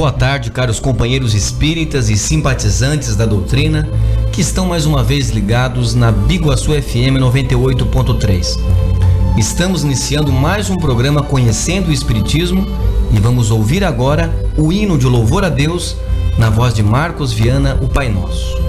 boa tarde, caros companheiros espíritas e simpatizantes da doutrina que estão mais uma vez ligados na Biguaçu FM 98.3. Estamos iniciando mais um programa Conhecendo o Espiritismo e vamos ouvir agora o hino de louvor a Deus na voz de Marcos Viana, o Pai Nosso.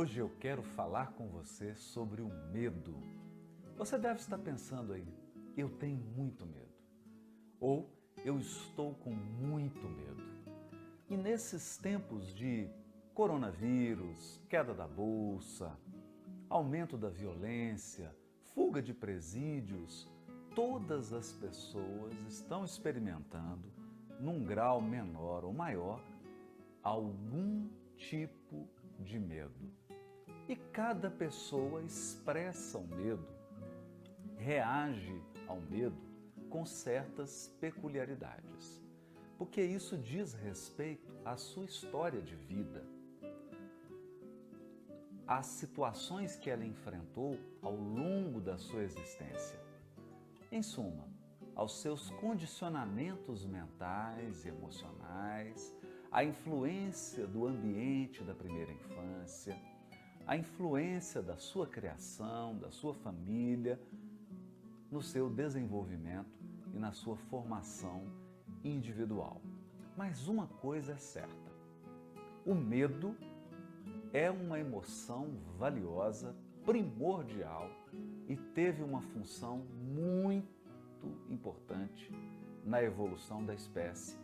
Hoje eu quero falar com você sobre o medo. Você deve estar pensando aí, eu tenho muito medo. Ou eu estou com muito medo. E nesses tempos de coronavírus, queda da bolsa, aumento da violência, fuga de presídios, todas as pessoas estão experimentando, num grau menor ou maior, algum tipo de medo. E cada pessoa expressa o medo, reage ao medo com certas peculiaridades, porque isso diz respeito à sua história de vida, às situações que ela enfrentou ao longo da sua existência. Em suma, aos seus condicionamentos mentais e emocionais, à influência do ambiente da primeira infância, a influência da sua criação, da sua família, no seu desenvolvimento e na sua formação individual. Mas uma coisa é certa, o medo é uma emoção valiosa, primordial e teve uma função muito importante na evolução da espécie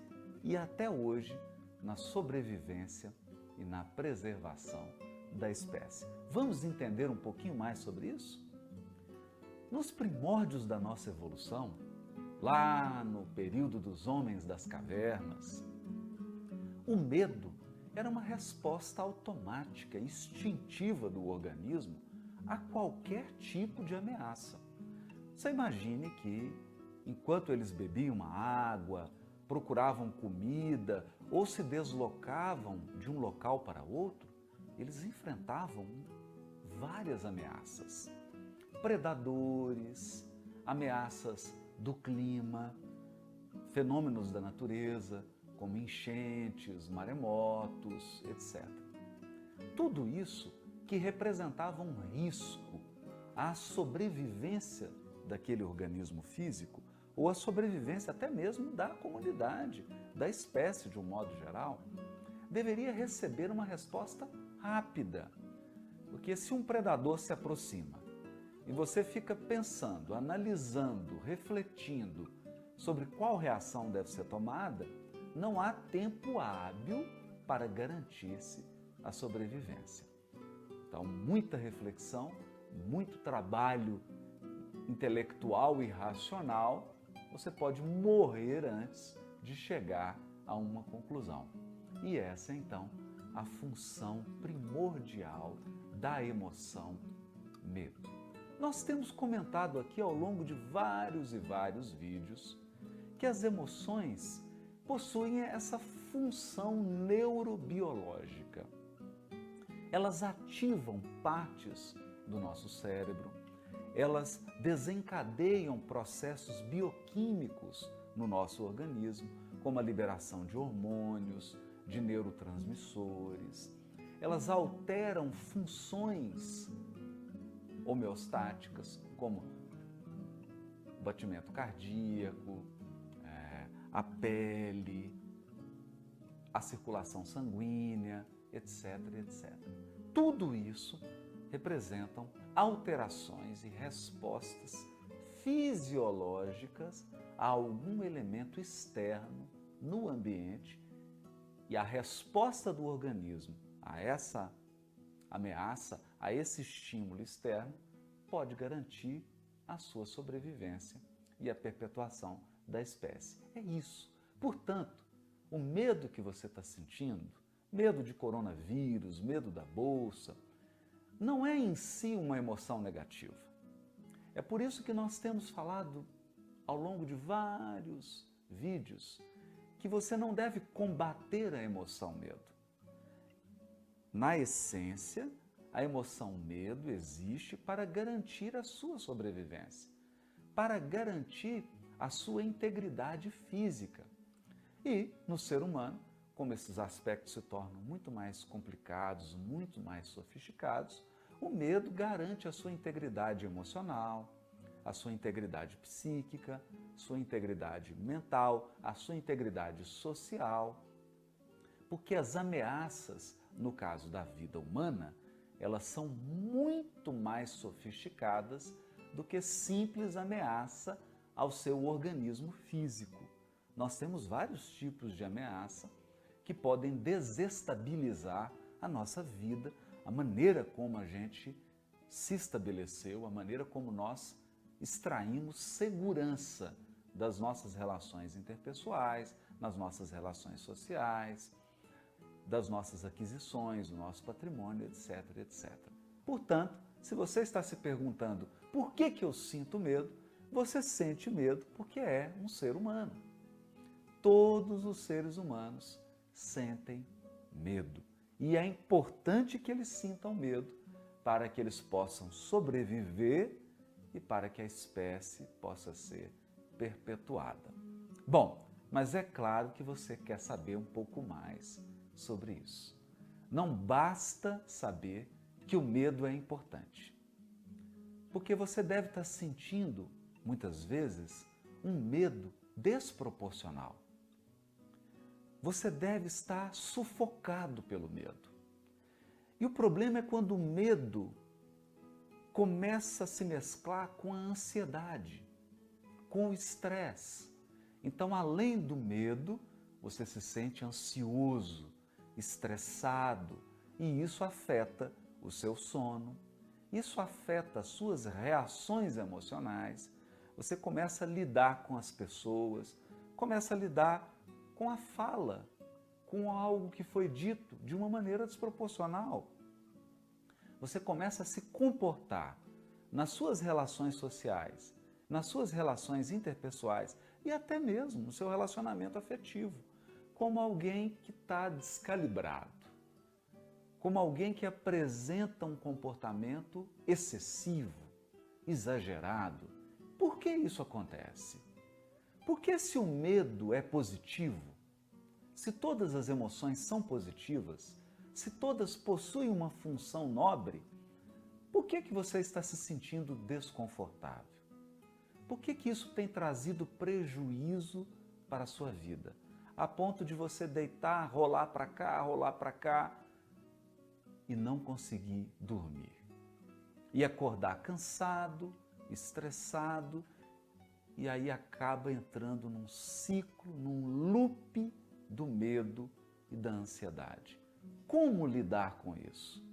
e até hoje na sobrevivência e na preservação da espécie. Vamos entender um pouquinho mais sobre isso? Nos primórdios da nossa evolução, lá no período dos homens das cavernas, o medo era uma resposta automática, instintiva do organismo a qualquer tipo de ameaça. Você imagine que, enquanto eles bebiam uma água, procuravam comida ou se deslocavam de um local para outro, eles enfrentavam várias ameaças. Predadores, ameaças do clima, fenômenos da natureza, como enchentes, maremotos, etc. Tudo isso que representava um risco à sobrevivência daquele organismo físico ou à sobrevivência até mesmo da comunidade, da espécie de um modo geral, deveria receber uma resposta rápida. Porque se um predador se aproxima e você fica pensando, analisando, refletindo sobre qual reação deve ser tomada, não há tempo hábil para garantir-se a sobrevivência. Então, muita reflexão, muito trabalho intelectual e racional, você pode morrer antes de chegar a uma conclusão. E essa é, então, a função primordial da emoção medo. Nós temos comentado aqui ao longo de vários e vários vídeos que as emoções possuem essa função neurobiológica. Elas ativam partes do nosso cérebro, elas desencadeiam processos bioquímicos no nosso organismo, como a liberação de hormônios, de neurotransmissores. Elas alteram funções homeostáticas, como o batimento cardíaco, a pele, a circulação sanguínea, etc, etc. Tudo isso representam alterações e respostas fisiológicas a algum elemento externo no ambiente, e a resposta do organismo a essa ameaça, a esse estímulo externo, pode garantir a sua sobrevivência e a perpetuação da espécie. É isso. Portanto, o medo que você está sentindo, medo de coronavírus, medo da bolsa, não é em si uma emoção negativa. É por isso que nós temos falado ao longo de vários vídeos que você não deve combater a emoção medo. Na essência, a emoção medo existe para garantir a sua sobrevivência, para garantir a sua integridade física. E no ser humano, como esses aspectos se tornam muito mais complicados, muito mais sofisticados, o medo garante a sua integridade emocional, a sua integridade psíquica, sua integridade mental, a sua integridade social, porque as ameaças, no caso da vida humana, elas são muito mais sofisticadas do que simples ameaça ao seu organismo físico. Nós temos vários tipos de ameaça que podem desestabilizar a nossa vida, a maneira como a gente se estabeleceu, a maneira como nós extraímos segurança das nossas relações interpessoais, nas nossas relações sociais, das nossas aquisições, do nosso patrimônio, etc, etc. Portanto, se você está se perguntando por que eu sinto medo, você sente medo porque é um ser humano. Todos os seres humanos sentem medo. E é importante que eles sintam medo para que eles possam sobreviver e para que a espécie possa ser perpetuada. Bom, mas é claro que você quer saber um pouco mais sobre isso. Não basta saber que o medo é importante, porque você deve estar sentindo, muitas vezes, um medo desproporcional. Você deve estar sufocado pelo medo. E o problema é quando o medo começa a se mesclar com a ansiedade, com o estresse. Então, além do medo, você se sente ansioso, estressado, e isso afeta o seu sono, isso afeta as suas reações emocionais. Você começa a lidar com as pessoas, começa a lidar com a fala, com algo que foi dito de uma maneira desproporcional. Você começa a se comportar nas suas relações sociais, nas suas relações interpessoais e até mesmo no seu relacionamento afetivo, como alguém que está descalibrado, como alguém que apresenta um comportamento excessivo, exagerado. Por que isso acontece? Porque se o medo é positivo, se todas as emoções são positivas, se todas possuem uma função nobre, por que você está se sentindo desconfortável? Por que isso tem trazido prejuízo para a sua vida? A ponto de você deitar, rolar para cá e não conseguir dormir. E acordar cansado, estressado, e aí acaba entrando num ciclo, num loop do medo e da ansiedade. Como lidar com isso?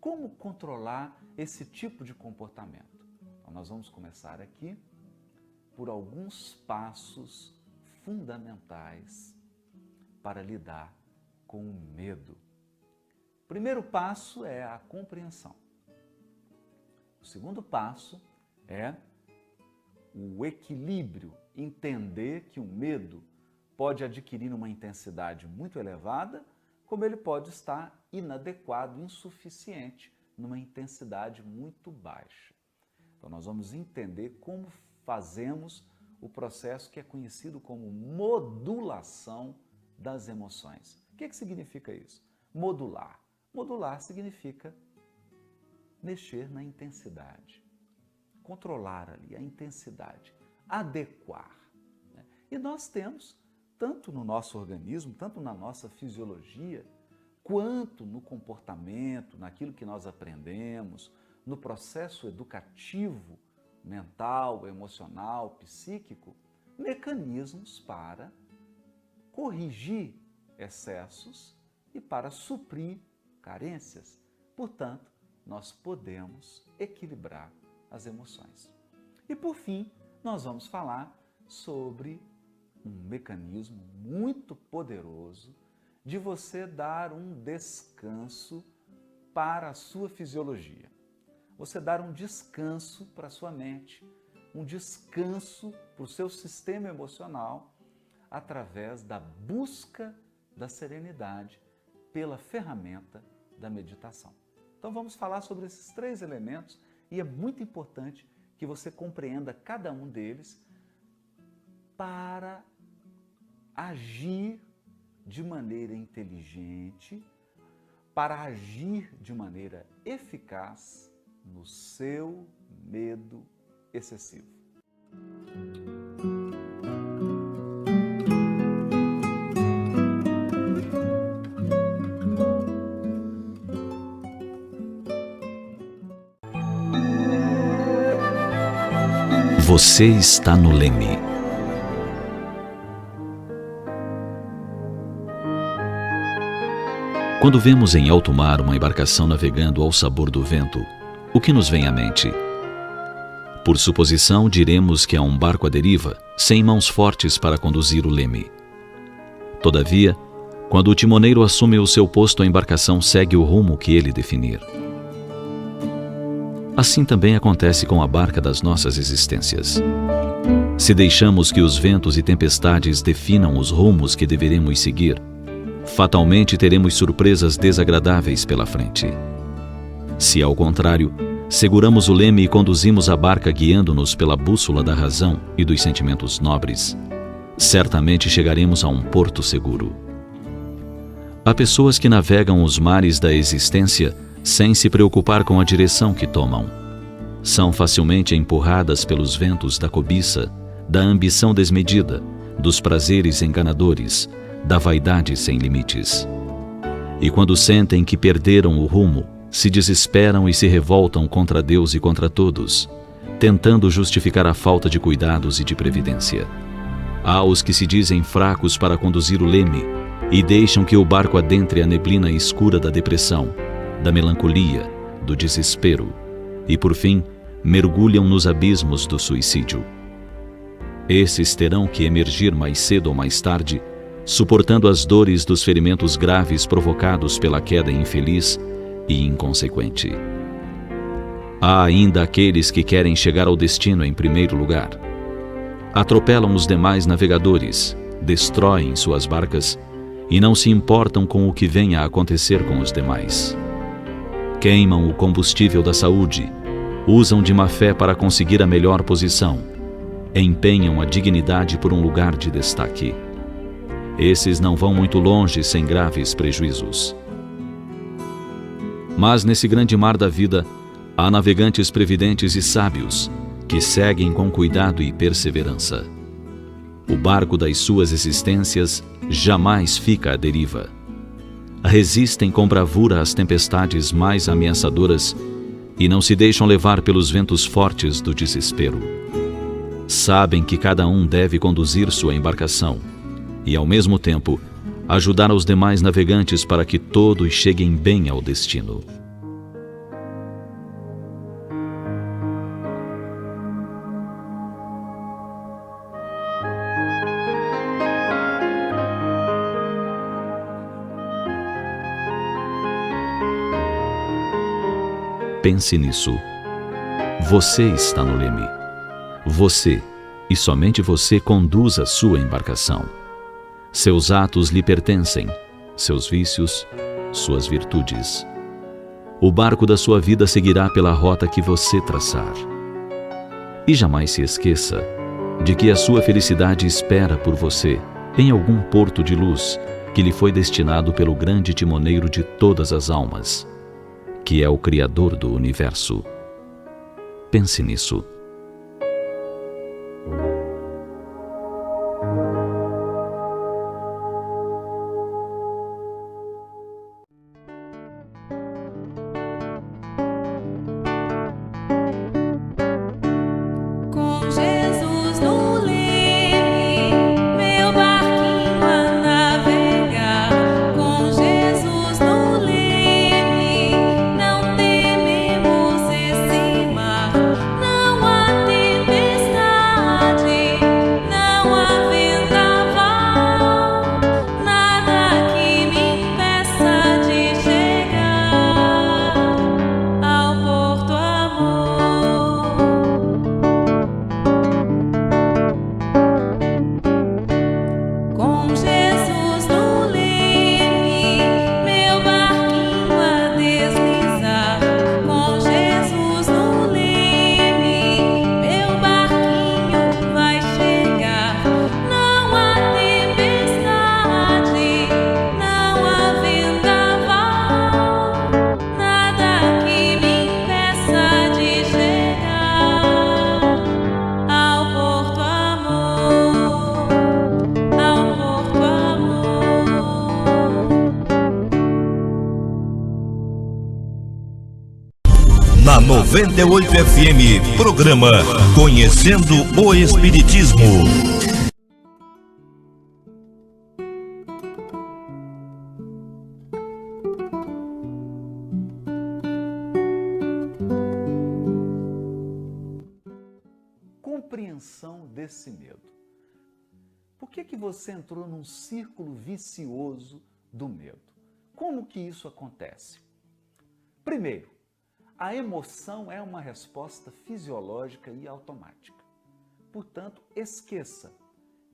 Como controlar esse tipo de comportamento? Então, nós vamos começar aqui por alguns passos fundamentais para lidar com o medo. O primeiro passo é a compreensão. O segundo passo é o equilíbrio, entender que o medo pode adquirir uma intensidade muito elevada, como ele pode estar inadequado, insuficiente, numa intensidade muito baixa. Então, nós vamos entender como fazemos o processo que é conhecido como modulação das emoções. O que significa isso? Modular. Modular significa mexer na intensidade, controlar ali a intensidade, adequar. E nós temos, tanto no nosso organismo, tanto na nossa fisiologia, quanto no comportamento, naquilo que nós aprendemos, no processo educativo, mental, emocional, psíquico, mecanismos para corrigir excessos e para suprir carências. Portanto, nós podemos equilibrar as emoções. E por fim, nós vamos falar sobre um mecanismo muito poderoso de você dar um descanso para a sua fisiologia. Você dar um descanso para a sua mente, um descanso para o seu sistema emocional através da busca da serenidade pela ferramenta da meditação. Então vamos falar sobre esses 3 elementos e é muito importante que você compreenda cada um deles para agir de maneira inteligente, para agir de maneira eficaz no seu medo excessivo. Você está no leme. Quando vemos em alto mar uma embarcação navegando ao sabor do vento, o que nos vem à mente? Por suposição, diremos que é um barco à deriva, sem mãos fortes para conduzir o leme. Todavia, quando o timoneiro assume o seu posto, a embarcação segue o rumo que ele definir. Assim também acontece com a barca das nossas existências. Se deixamos que os ventos e tempestades definam os rumos que deveremos seguir, fatalmente teremos surpresas desagradáveis pela frente. Se, ao contrário, seguramos o leme e conduzimos a barca guiando-nos pela bússola da razão e dos sentimentos nobres, certamente chegaremos a um porto seguro. Há pessoas que navegam os mares da existência sem se preocupar com a direção que tomam. São facilmente empurradas pelos ventos da cobiça, da ambição desmedida, dos prazeres enganadores, da vaidade sem limites. E quando sentem que perderam o rumo, se desesperam e se revoltam contra Deus e contra todos, tentando justificar a falta de cuidados e de previdência. Há os que se dizem fracos para conduzir o leme e deixam que o barco adentre a neblina escura da depressão, da melancolia, do desespero e, por fim, mergulham nos abismos do suicídio. Esses terão que emergir mais cedo ou mais tarde, suportando as dores dos ferimentos graves provocados pela queda infeliz e inconsequente. Há ainda aqueles que querem chegar ao destino em primeiro lugar. Atropelam os demais navegadores, destroem suas barcas e não se importam com o que venha a acontecer com os demais. Queimam o combustível da saúde, usam de má fé para conseguir a melhor posição, empenham a dignidade por um lugar de destaque. Esses não vão muito longe sem graves prejuízos. Mas nesse grande mar da vida, há navegantes previdentes e sábios que seguem com cuidado e perseverança. O barco das suas existências jamais fica à deriva. Resistem com bravura às tempestades mais ameaçadoras e não se deixam levar pelos ventos fortes do desespero. Sabem que cada um deve conduzir sua embarcação e, ao mesmo tempo, ajudar os demais navegantes para que todos cheguem bem ao destino. Pense nisso. Você está no leme. Você, e somente você, conduz a sua embarcação. Seus atos lhe pertencem, seus vícios, suas virtudes. O barco da sua vida seguirá pela rota que você traçar. E jamais se esqueça de que a sua felicidade espera por você em algum porto de luz que lhe foi destinado pelo grande timoneiro de todas as almas, que é o Criador do Universo. Pense nisso. Na 98 FM, programa Conhecendo o Espiritismo. Compreensão desse medo. Por que você entrou num círculo vicioso do medo? Como que isso acontece? Primeiro, a emoção é uma resposta fisiológica e automática. Portanto, esqueça,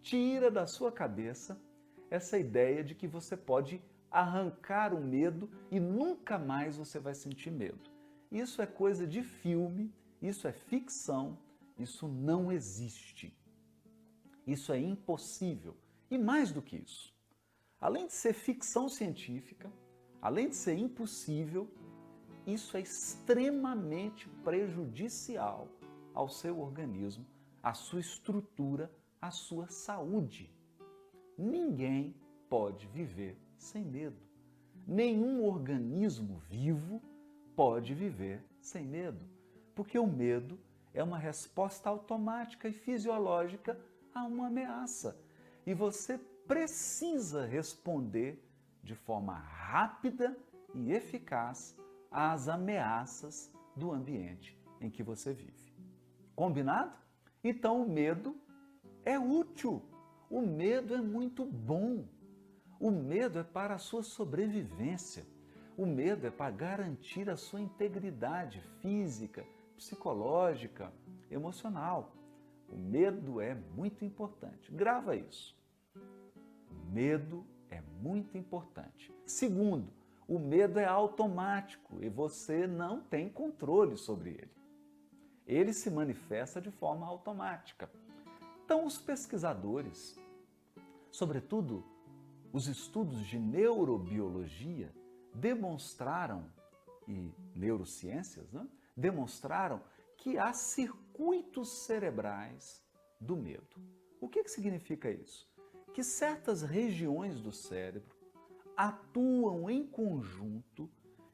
tira da sua cabeça essa ideia de que você pode arrancar o medo e nunca mais você vai sentir medo. Isso é coisa de filme, isso é ficção, isso não existe. Isso é impossível. E mais do que isso, além de ser ficção científica, além de ser impossível, isso é extremamente prejudicial ao seu organismo, à sua estrutura, à sua saúde. Ninguém pode viver sem medo. Nenhum organismo vivo pode viver sem medo, porque o medo é uma resposta automática e fisiológica a uma ameaça. E você precisa responder de forma rápida e eficaz às ameaças do ambiente em que você vive. Combinado? Então o medo é útil. O medo é muito bom. O medo é para a sua sobrevivência. O medo é para garantir a sua integridade física, psicológica, emocional. O medo é muito importante. Grava isso. O medo é muito importante. Segundo, o medo é automático e você não tem controle sobre ele. Ele se manifesta de forma automática. Então, os pesquisadores, sobretudo os estudos de neurobiologia, demonstraram, e neurociências, né, demonstraram que há circuitos cerebrais do medo. O que significa isso? Que certas regiões do cérebro atuam em conjunto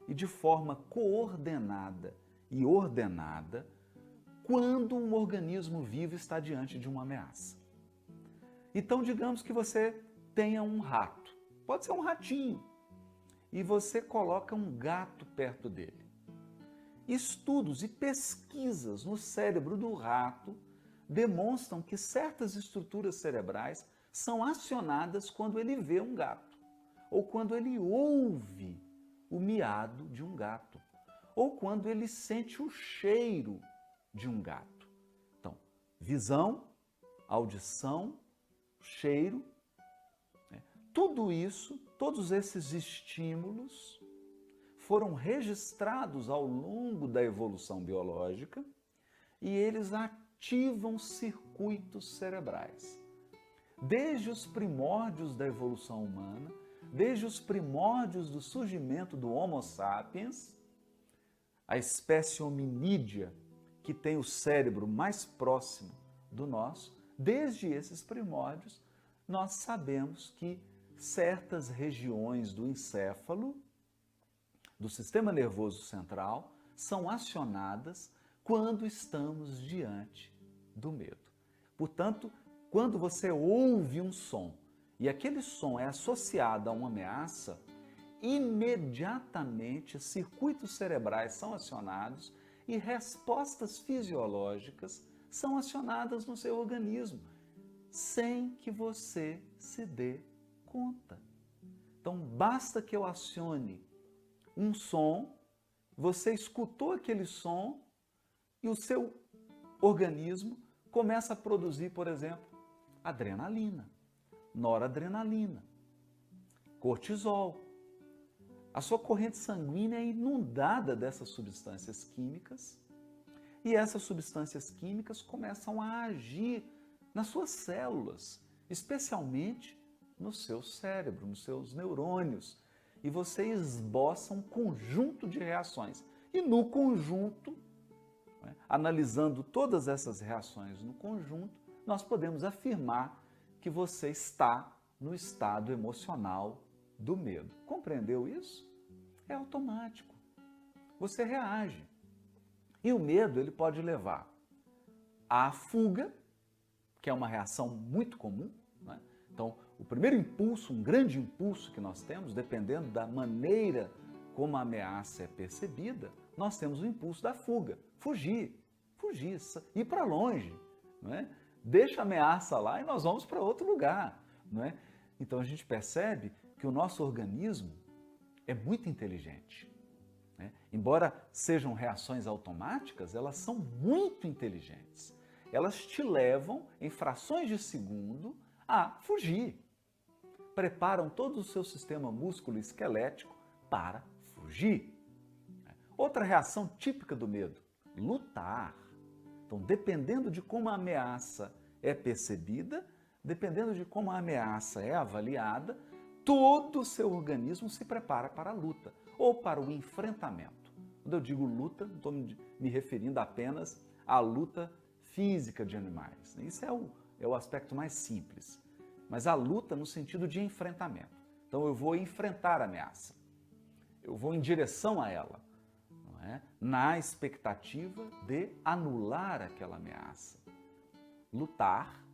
e de forma coordenada e ordenada quando um organismo vivo está diante de uma ameaça. Então, digamos que você tenha um rato, pode ser um ratinho, e você coloca um gato perto dele. Estudos e pesquisas no cérebro do rato demonstram que certas estruturas cerebrais são acionadas quando ele vê um gato, ou quando ele ouve o miado de um gato, ou quando ele sente o cheiro de um gato. Então, visão, audição, cheiro, tudo isso, todos esses estímulos foram registrados ao longo da evolução biológica e eles ativam circuitos cerebrais. Desde os primórdios da evolução humana, desde os primórdios do surgimento do Homo sapiens, a espécie hominídea que tem o cérebro mais próximo do nosso, desde esses primórdios, nós sabemos que certas regiões do encéfalo, do sistema nervoso central, são acionadas quando estamos diante do medo. Portanto, quando você ouve um som e aquele som é associado a uma ameaça, imediatamente circuitos cerebrais são acionados e respostas fisiológicas são acionadas no seu organismo, sem que você se dê conta. Então, basta que eu acione um som, você escutou aquele som e o seu organismo começa a produzir, por exemplo, adrenalina, noradrenalina, cortisol. A sua corrente sanguínea é inundada dessas substâncias químicas e essas substâncias químicas começam a agir nas suas células, especialmente no seu cérebro, nos seus neurônios, e você esboça um conjunto de reações. E no conjunto, analisando todas essas reações no conjunto, nós podemos afirmar que você está no estado emocional do medo. Compreendeu isso? É automático. Você reage. E o medo ele pode levar à fuga, que é uma reação muito comum, né? Então, o primeiro impulso, um grande impulso que nós temos, dependendo da maneira como a ameaça é percebida, nós temos o impulso da fuga. Fugir, ir para longe, não é? Deixa a ameaça lá e nós vamos para outro lugar, não é? Então a gente percebe que o nosso organismo é muito inteligente, né? Embora sejam reações automáticas, elas são muito inteligentes. Elas te levam, em frações de segundo, a fugir. Preparam todo o seu sistema músculo-esquelético para fugir. Outra reação típica do medo, lutar. Então, dependendo de como a ameaça é percebida, dependendo de como a ameaça é avaliada, todo o seu organismo se prepara para a luta ou para o enfrentamento. Quando eu digo luta, não estou me referindo apenas à luta física de animais. Isso é o aspecto mais simples. Mas a luta no sentido de enfrentamento. Então eu vou enfrentar a ameaça. Eu vou em direção a ela, não é? Na expectativa de anular aquela ameaça. Lutar,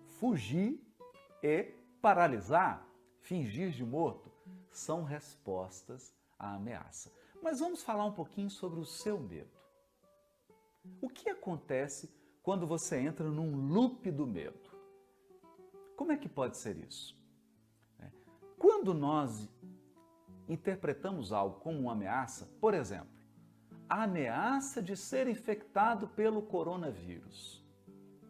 fugir e paralisar, fingir de morto, são respostas à ameaça. Mas vamos falar um pouquinho sobre o seu medo. O que acontece quando você entra num loop do medo? Como é que pode ser isso? Quando nós interpretamos algo como uma ameaça, por exemplo, a ameaça de ser infectado pelo coronavírus.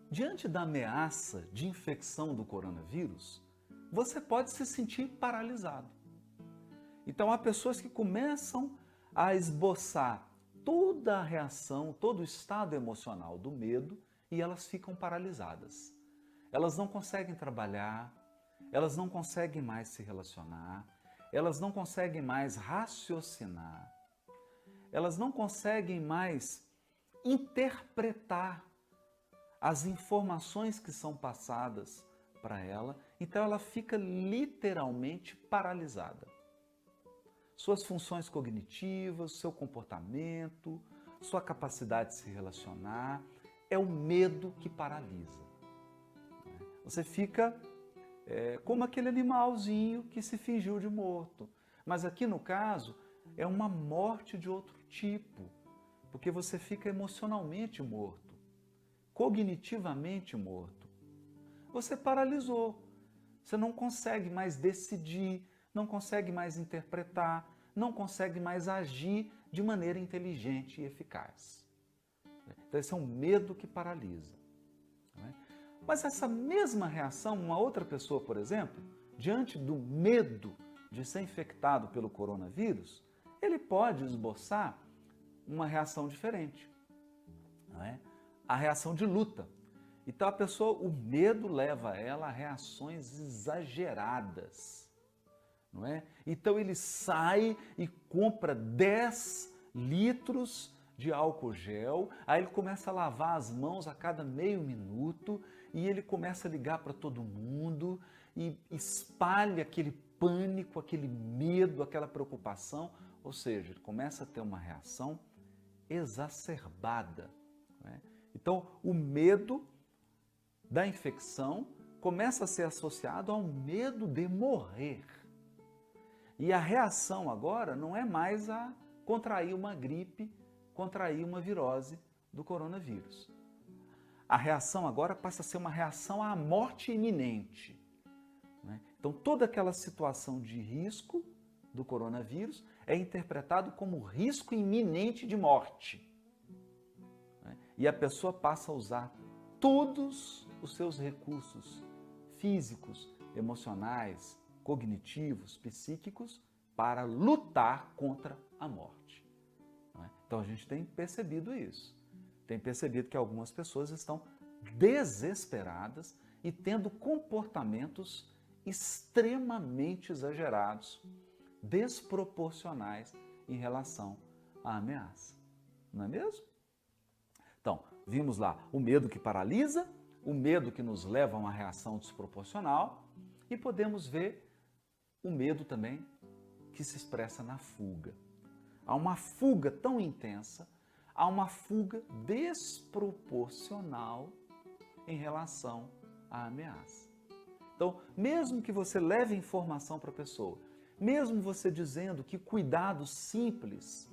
Diante da ameaça de infecção do coronavírus, você pode se sentir paralisado. Então, há pessoas que começam a esboçar toda a reação, todo o estado emocional do medo e elas ficam paralisadas. Elas não conseguem trabalhar, elas não conseguem mais se relacionar, elas não conseguem mais raciocinar, elas não conseguem mais interpretar as informações que são passadas para ela, então ela fica literalmente paralisada. Suas funções cognitivas, seu comportamento, sua capacidade de se relacionar, é o medo que paralisa. Você fica como aquele animalzinho que se fingiu de morto. Mas aqui no caso, é uma morte de outro tipo, porque você fica emocionalmente morto, cognitivamente morto. Você paralisou, você não consegue mais decidir, não consegue mais interpretar, não consegue mais agir de maneira inteligente e eficaz. Então esse é um medo que paralisa. Mas essa mesma reação, uma outra pessoa, por exemplo, diante do medo de ser infectado pelo coronavírus, ele pode esboçar uma reação diferente, não é? A reação de luta. Então a pessoa, o medo leva ela a reações exageradas, não é? Então ele sai e compra 10 litros de álcool gel, aí ele começa a lavar as mãos a cada meio minuto e ele começa a ligar para todo mundo e espalha aquele pânico, aquele medo, aquela preocupação, ou seja, ele começa a ter uma reação exacerbada, né? Então o medo da infecção começa a ser associado ao medo de morrer. E a reação agora não é mais a contrair uma gripe, contrair uma virose do coronavírus. A reação agora passa a ser uma reação à morte iminente, né? Então toda aquela situação de risco do coronavírus é interpretado como risco iminente de morte, né? E a pessoa passa a usar todos os seus recursos físicos, emocionais, cognitivos, psíquicos para lutar contra a morte. Então a gente tem percebido isso. Tem percebido que algumas pessoas estão desesperadas e tendo comportamentos extremamente exagerados, desproporcionais em relação à ameaça. Não é mesmo? Então, vimos lá o medo que paralisa, o medo que nos leva a uma reação desproporcional e podemos ver o medo também que se expressa na fuga. Há uma fuga tão intensa, há uma fuga desproporcional em relação à ameaça. Então, mesmo que você leve informação para a pessoa, mesmo você dizendo que cuidados simples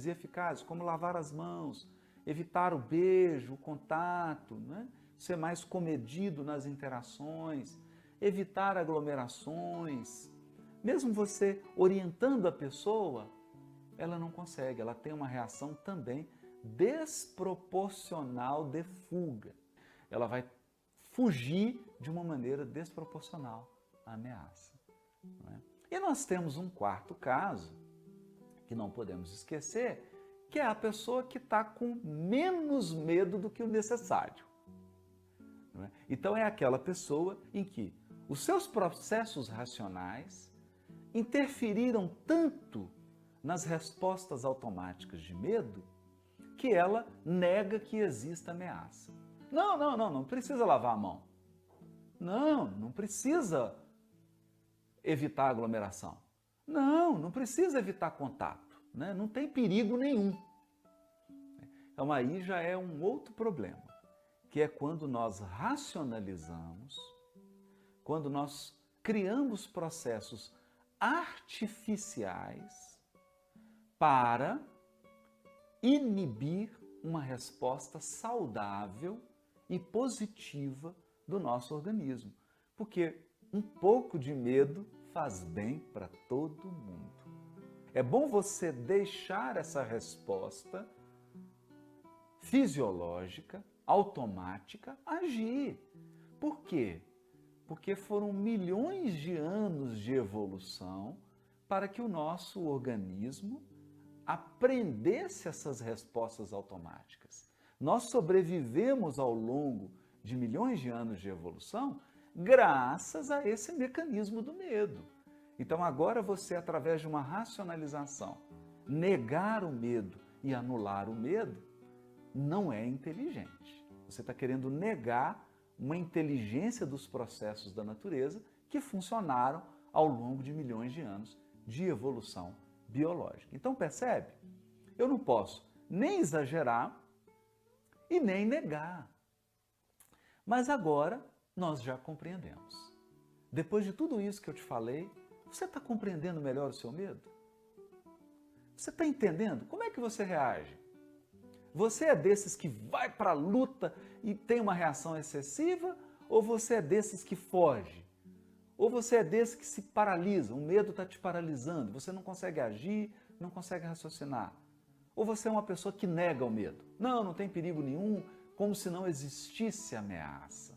e eficazes, como lavar as mãos, evitar o beijo, o contato, né? Ser mais comedido nas interações, evitar aglomerações, mesmo você orientando a pessoa, ela não consegue, ela tem uma reação também desproporcional de fuga. Ela vai fugir de uma maneira desproporcional à ameaça, não é? E nós temos um quarto caso, que não podemos esquecer, que é a pessoa que está com menos medo do que o necessário, não é? Então é aquela pessoa em que os seus processos racionais interferiram tanto nas respostas automáticas de medo que ela nega que exista ameaça. Não precisa lavar a mão. Não precisa evitar aglomeração. Não precisa evitar contato, né? Não tem perigo nenhum. Então aí já é um outro problema, que é quando nós racionalizamos, quando nós criamos processos artificiais para inibir uma resposta saudável e positiva do nosso organismo. Porque um pouco de medo faz bem para todo mundo. É bom você deixar essa resposta fisiológica, automática, agir. Por quê? Porque foram milhões de anos de evolução para que o nosso organismo aprendesse essas respostas automáticas. Nós sobrevivemos ao longo de milhões de anos de evolução graças a esse mecanismo do medo. Então agora você, através de uma racionalização, negar o medo e anular o medo, não é inteligente. Você está querendo negar uma inteligência dos processos da natureza que funcionaram ao longo de milhões de anos de evolução biológica. Então percebe? Eu não posso nem exagerar e nem negar. Mas agora nós já compreendemos. Depois de tudo isso que eu te falei, você está compreendendo melhor o seu medo? Você está entendendo? Como é que você reage? Você é desses que vai para a luta e tem uma reação excessiva? Ou você é desses que foge? Ou você é desses que se paralisa? O medo está te paralisando, você não consegue agir, não consegue raciocinar. Ou você é uma pessoa que nega o medo? Não tem perigo nenhum, como se não existisse ameaça.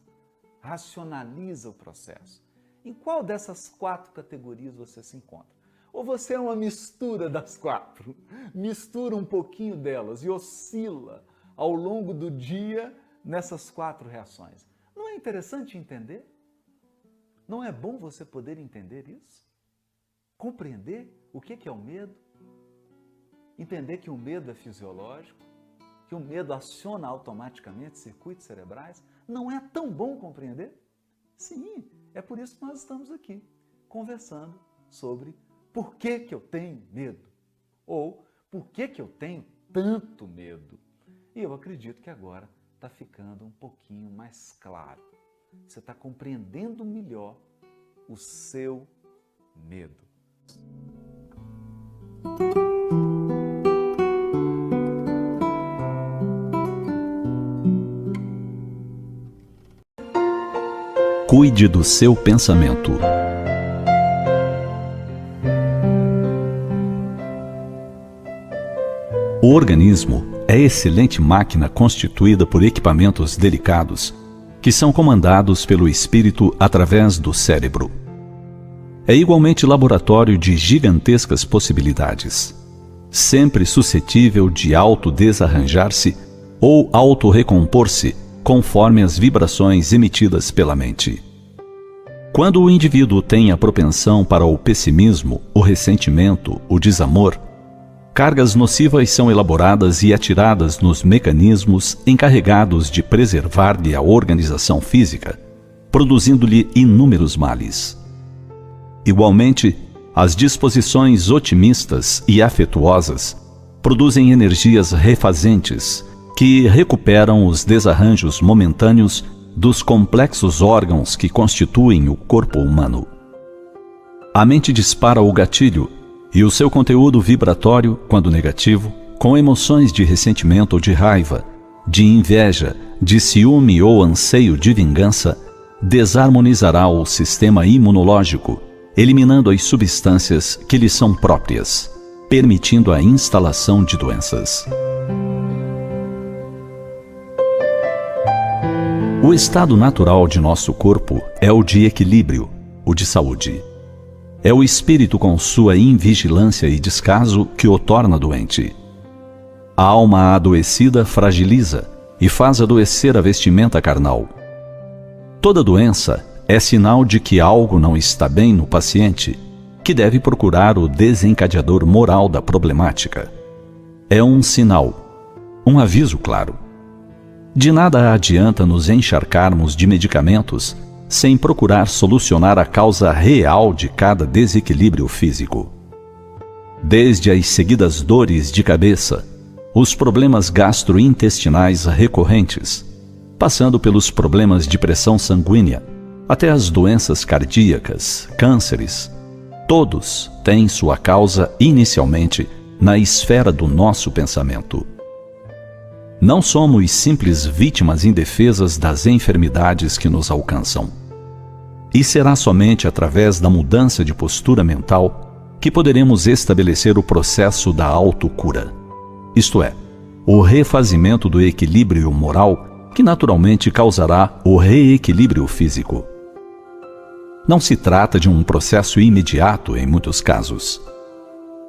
Racionaliza o processo. Em qual dessas 4 categorias você se encontra? Ou você é uma mistura das 4? Mistura um pouquinho delas e oscila ao longo do dia nessas 4 reações. Não é interessante entender? Não é bom você poder entender isso? Compreender o que é o medo? Entender que o medo é fisiológico? Que o medo aciona automaticamente circuitos cerebrais? Não é tão bom compreender? Sim, é por isso que nós estamos aqui, conversando sobre por que eu tenho medo? Ou por que eu tenho tanto medo? E eu acredito que agora está ficando um pouquinho mais claro. Você está compreendendo melhor o seu medo. Cuide do seu pensamento. O organismo é excelente máquina constituída por equipamentos delicados que são comandados pelo espírito através do cérebro. É igualmente laboratório de gigantescas possibilidades, sempre suscetível de autodesarranjar-se ou autorrecompor-se conforme as vibrações emitidas pela mente. Quando o indivíduo tem a propensão para o pessimismo, o ressentimento, o desamor, cargas nocivas são elaboradas e atiradas nos mecanismos encarregados de preservar-lhe a organização física, produzindo-lhe inúmeros males. Igualmente, as disposições otimistas e afetuosas produzem energias refazentes que recuperam os desarranjos momentâneos dos complexos órgãos que constituem o corpo humano. A mente dispara o gatilho e o seu conteúdo vibratório, quando negativo, com emoções de ressentimento ou de raiva, de inveja, de ciúme ou anseio de vingança, desarmonizará o sistema imunológico, eliminando as substâncias que lhe são próprias, permitindo a instalação de doenças. O estado natural de nosso corpo é o de equilíbrio, o de saúde. É o espírito com sua invigilância e descaso que o torna doente. A alma adoecida fragiliza e faz adoecer a vestimenta carnal. Toda doença é sinal de que algo não está bem no paciente, que deve procurar o desencadeador moral da problemática. É um sinal, um aviso claro. De nada adianta nos encharcarmos de medicamentos sem procurar solucionar a causa real de cada desequilíbrio físico. Desde as seguidas dores de cabeça, os problemas gastrointestinais recorrentes, passando pelos problemas de pressão sanguínea, até as doenças cardíacas, cânceres, todos têm sua causa inicialmente na esfera do nosso pensamento. Não somos simples vítimas indefesas das enfermidades que nos alcançam. E será somente através da mudança de postura mental que poderemos estabelecer o processo da autocura, isto é, o refazimento do equilíbrio moral que naturalmente causará o reequilíbrio físico. Não se trata de um processo imediato em muitos casos.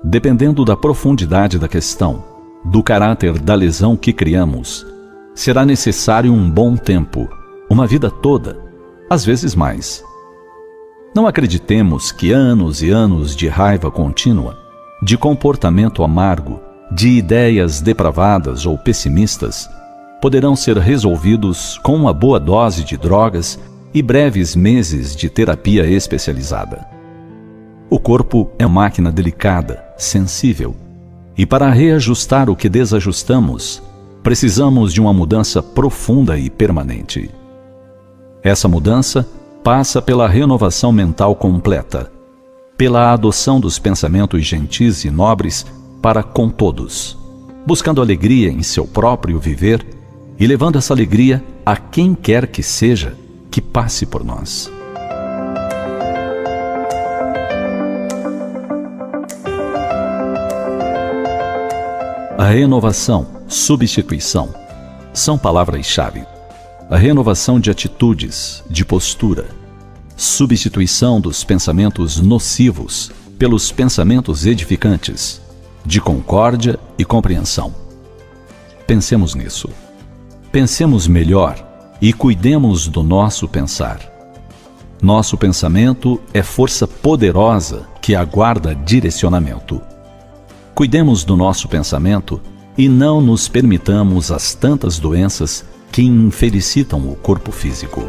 Dependendo da profundidade da questão, do caráter da lesão que criamos, será necessário um bom tempo, uma vida toda, às vezes mais. Não acreditemos que anos e anos de raiva contínua, de comportamento amargo, de ideias depravadas ou pessimistas, poderão ser resolvidos com uma boa dose de drogas e breves meses de terapia especializada. O corpo é uma máquina delicada, sensível, e para reajustar o que desajustamos, precisamos de uma mudança profunda e permanente. Essa mudança passa pela renovação mental completa, pela adoção dos pensamentos gentis e nobres para com todos, buscando alegria em seu próprio viver e levando essa alegria a quem quer que seja que passe por nós. A renovação, substituição, são palavras-chave. A renovação de atitudes, de postura, substituição dos pensamentos nocivos pelos pensamentos edificantes, de concórdia e compreensão. Pensemos nisso. Pensemos melhor e cuidemos do nosso pensar. Nosso pensamento é força poderosa que aguarda direcionamento. Cuidemos do nosso pensamento e não nos permitamos as tantas doenças que infelicitam o corpo físico.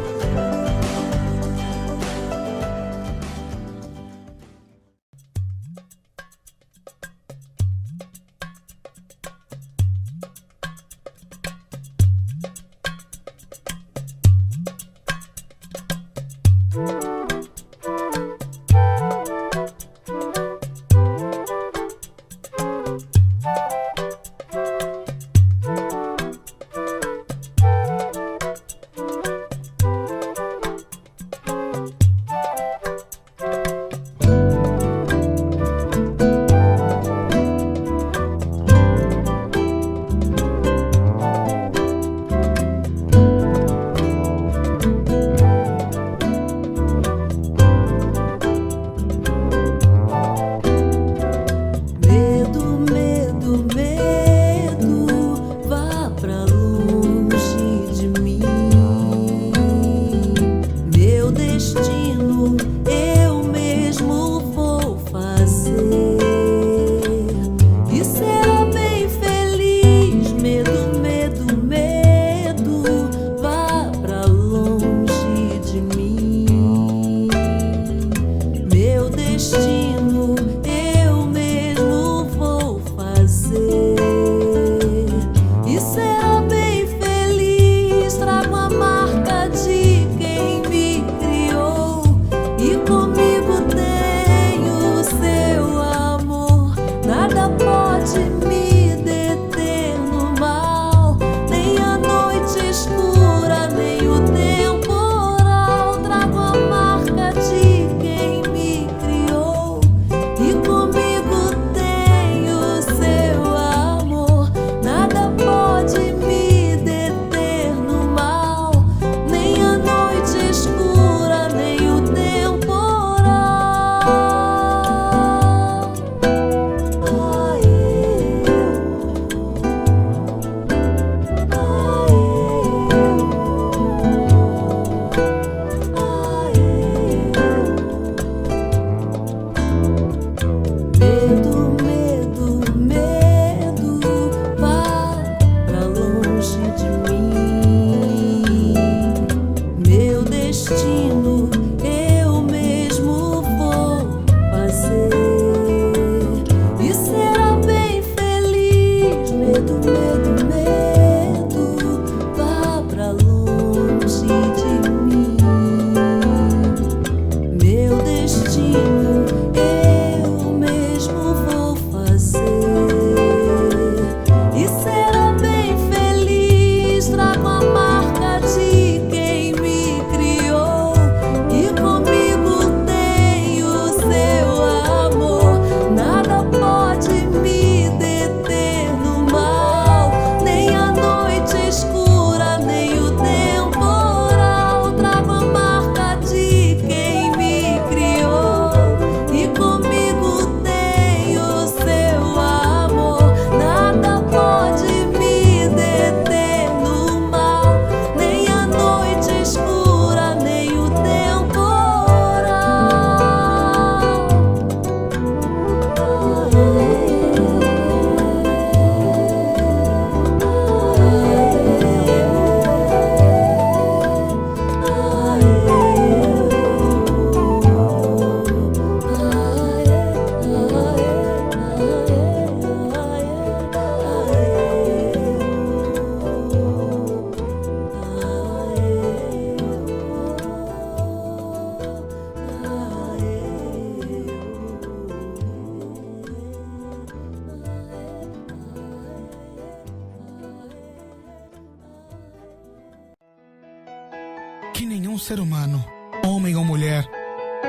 Que nenhum ser humano, homem ou mulher,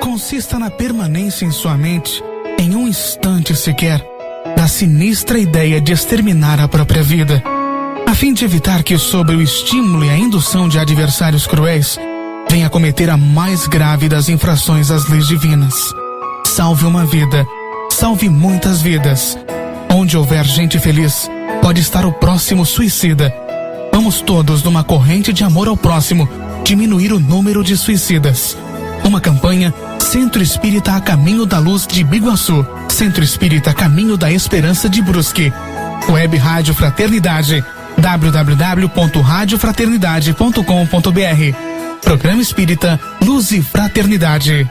consista na permanência em sua mente, em um instante sequer, da sinistra ideia de exterminar a própria vida, a fim de evitar que, sob o estímulo e a indução de adversários cruéis, venha cometer a mais grave das infrações às leis divinas. Salve uma vida, salve muitas vidas. Onde houver gente feliz, pode estar o próximo suicida. Vamos todos, numa corrente de amor ao próximo, diminuir o número de suicidas. Uma campanha Centro Espírita a Caminho da Luz de Biguaçu, Centro Espírita a Caminho da Esperança de Brusque, Web Rádio Fraternidade, www.radiofraternidade.com.br. Programa Espírita Luz e Fraternidade.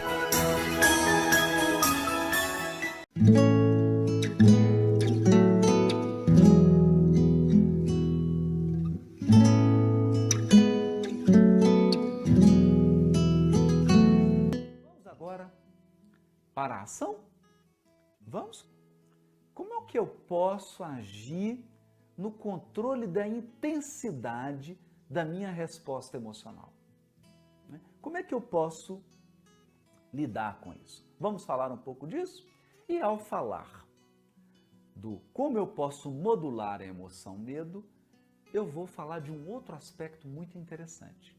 Vamos agora para a ação? Vamos? Como é que eu posso agir no controle da intensidade da minha resposta emocional? Como é que eu posso lidar com isso? Vamos falar um pouco disso? E ao falar do como eu posso modular a emoção medo, eu vou falar de um outro aspecto muito interessante.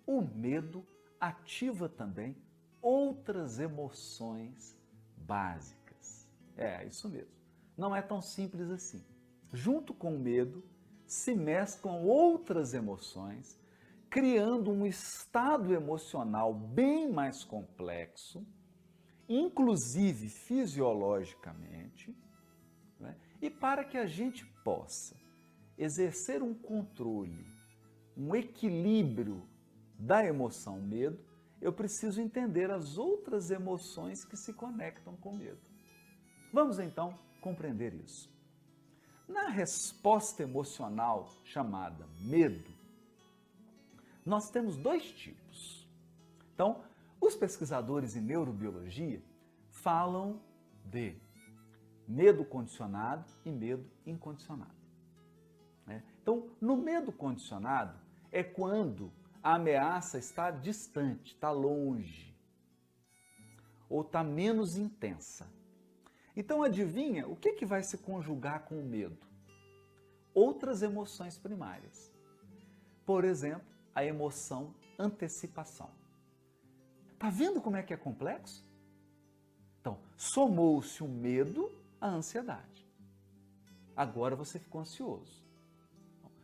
O medo ativa também outras emoções básicas. É, isso mesmo. Não é tão simples assim. Junto com o medo, se mesclam outras emoções, criando um estado emocional bem mais complexo, inclusive fisiologicamente, né? E para que a gente possa exercer um controle, um equilíbrio da emoção medo, eu preciso entender as outras emoções que se conectam com o medo. Vamos então compreender isso. Na resposta emocional chamada medo, nós temos dois tipos. Então, os pesquisadores em neurobiologia falam de medo condicionado e medo incondicionado. Então, no medo condicionado é quando a ameaça está distante, está longe, ou está menos intensa. Então, adivinha o que vai se conjugar com o medo? Outras emoções primárias. Por exemplo, a emoção antecipação. Está vendo como é que é complexo? Então, somou-se o medo à ansiedade. Agora você ficou ansioso.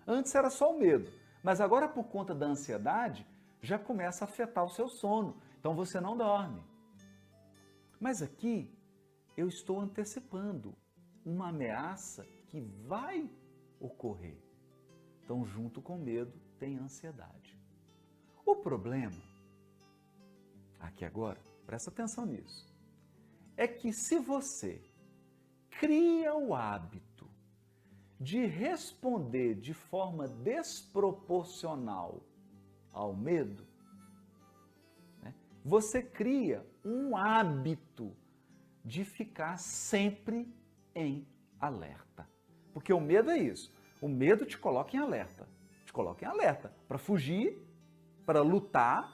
Antes era só o medo, mas agora por conta da ansiedade já começa a afetar o seu sono. Então você não dorme. Mas aqui eu estou antecipando uma ameaça que vai ocorrer. Então, junto com o medo, tem ansiedade. O problema, aqui agora, presta atenção nisso, é que se você cria o hábito de responder de forma desproporcional ao medo, né, você cria um hábito de ficar sempre em alerta. Porque o medo é isso. O medo te coloca em alerta. Te coloca em alerta para fugir, para lutar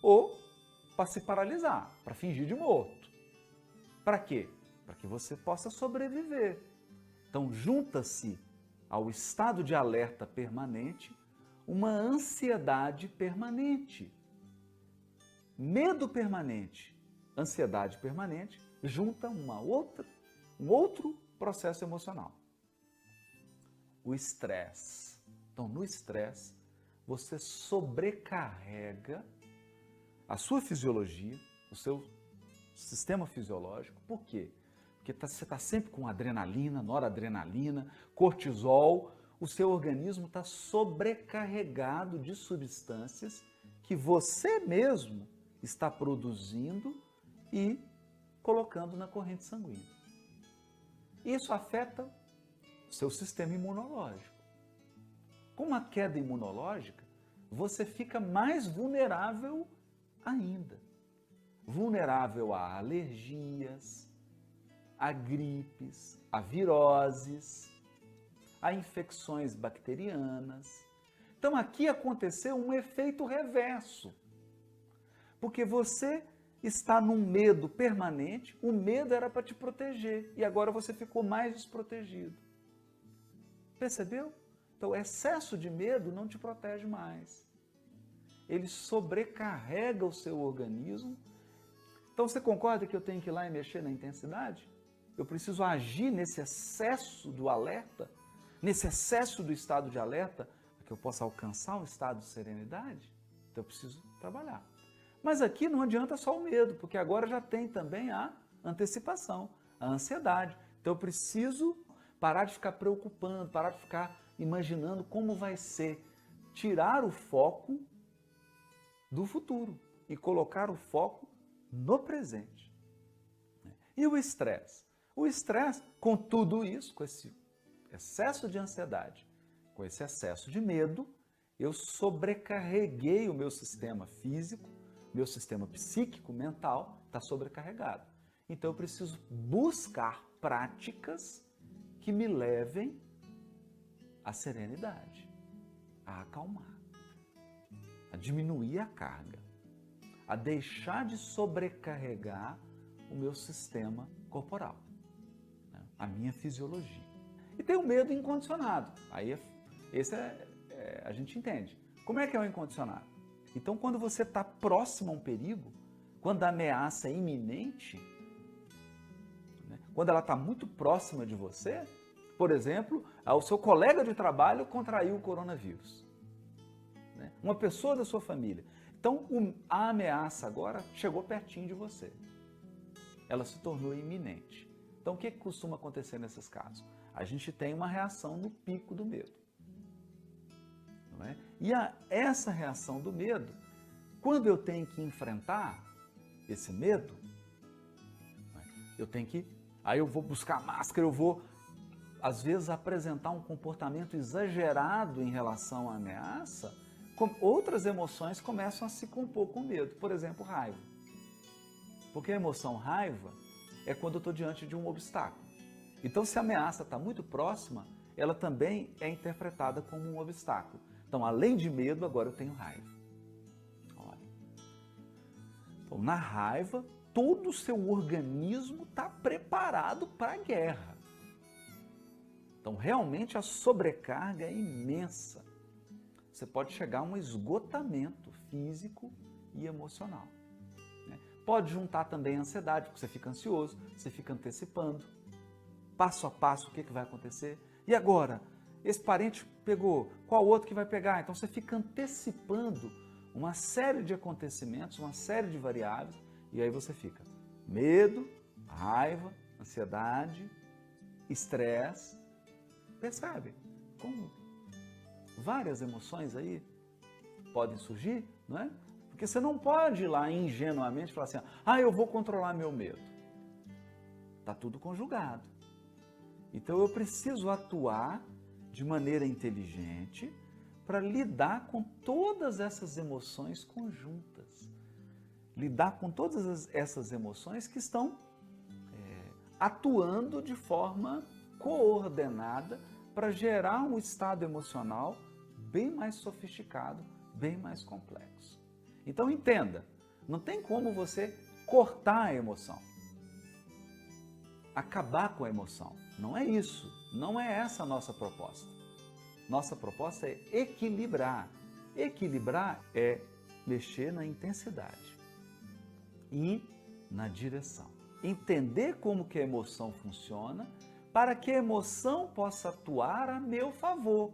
ou para se paralisar, para fingir de morto. Para quê? Para que você possa sobreviver. Então, junta-se ao estado de alerta permanente uma ansiedade permanente. Medo permanente, ansiedade permanente, junta um outro processo emocional. O estresse. Então, no estresse, você sobrecarrega a sua fisiologia, o seu sistema fisiológico. Por quê? Porque você está sempre com adrenalina, noradrenalina, cortisol. O seu organismo está sobrecarregado de substâncias que você mesmo está produzindo e colocando na corrente sanguínea. Isso afeta o seu sistema imunológico. Com uma queda imunológica, você fica mais vulnerável ainda. Vulnerável a alergias, a gripes, a viroses, a infecções bacterianas. Então aqui aconteceu um efeito reverso. Porque você está num medo permanente, o medo era para te proteger e agora você ficou mais desprotegido. Percebeu? Então, excesso de medo não te protege mais. Ele sobrecarrega o seu organismo. Então, você concorda que eu tenho que ir lá e mexer na intensidade? Eu preciso agir nesse excesso do alerta, nesse excesso do estado de alerta, para que eu possa alcançar um estado de serenidade? Então, eu preciso trabalhar. Mas aqui não adianta só o medo, porque agora já tem também a antecipação, a ansiedade. Então eu preciso parar de ficar preocupando, parar de ficar imaginando como vai ser. Tirar o foco do futuro e colocar o foco no presente. E o estresse? O estresse, com tudo isso, com esse excesso de ansiedade, com esse excesso de medo, eu sobrecarreguei o meu sistema físico, meu sistema psíquico, mental, está sobrecarregado. Então eu preciso buscar práticas que me levem à serenidade, a acalmar, a diminuir a carga, a deixar de sobrecarregar o meu sistema corporal, né? A minha fisiologia. E tem o medo incondicionado. Aí a gente entende. Como é que é o incondicionado? Então, quando você está próximo a um perigo, quando a ameaça é iminente, né? Quando ela está muito próxima de você, por exemplo, o seu colega de trabalho contraiu o coronavírus, né? Uma pessoa da sua família. Então, a ameaça agora chegou pertinho de você. Ela se tornou iminente. Então, o que costuma acontecer nesses casos? A gente tem uma reação no pico do medo. Não é? E essa reação do medo, quando eu tenho que enfrentar esse medo, eu tenho que... Aí eu vou buscar máscara, eu vou, às vezes, apresentar um comportamento exagerado em relação à ameaça, outras emoções começam a se compor com medo. Por exemplo, raiva. Porque a emoção raiva é quando eu estou diante de um obstáculo. Então, se a ameaça está muito próxima, ela também é interpretada como um obstáculo. Então, além de medo, agora eu tenho raiva. Olha. Então, na raiva, todo o seu organismo está preparado para a guerra. Então, realmente, a sobrecarga é imensa. Você pode chegar a um esgotamento físico e emocional. Pode juntar também a ansiedade, porque você fica ansioso, você fica antecipando. Passo a passo, o que vai acontecer? E agora? Esse parente pegou, qual outro que vai pegar? Então você fica antecipando uma série de acontecimentos, uma série de variáveis, e aí você fica medo, raiva, ansiedade, estresse. Percebe? Como várias emoções aí podem surgir, não é? Porque você não pode ir lá ingenuamente falar assim, eu vou controlar meu medo. Está tudo conjugado. Então eu preciso atuar de maneira inteligente para lidar com todas essas emoções conjuntas. Lidar com todas essas emoções que estão atuando de forma coordenada para gerar um estado emocional bem mais sofisticado, bem mais complexo. Então entenda, não tem como você cortar a emoção, acabar com a emoção. Não é isso, não é essa a nossa proposta. Nossa proposta é equilibrar. Equilibrar é mexer na intensidade e na direção. Entender como que a emoção funciona para que a emoção possa atuar a meu favor.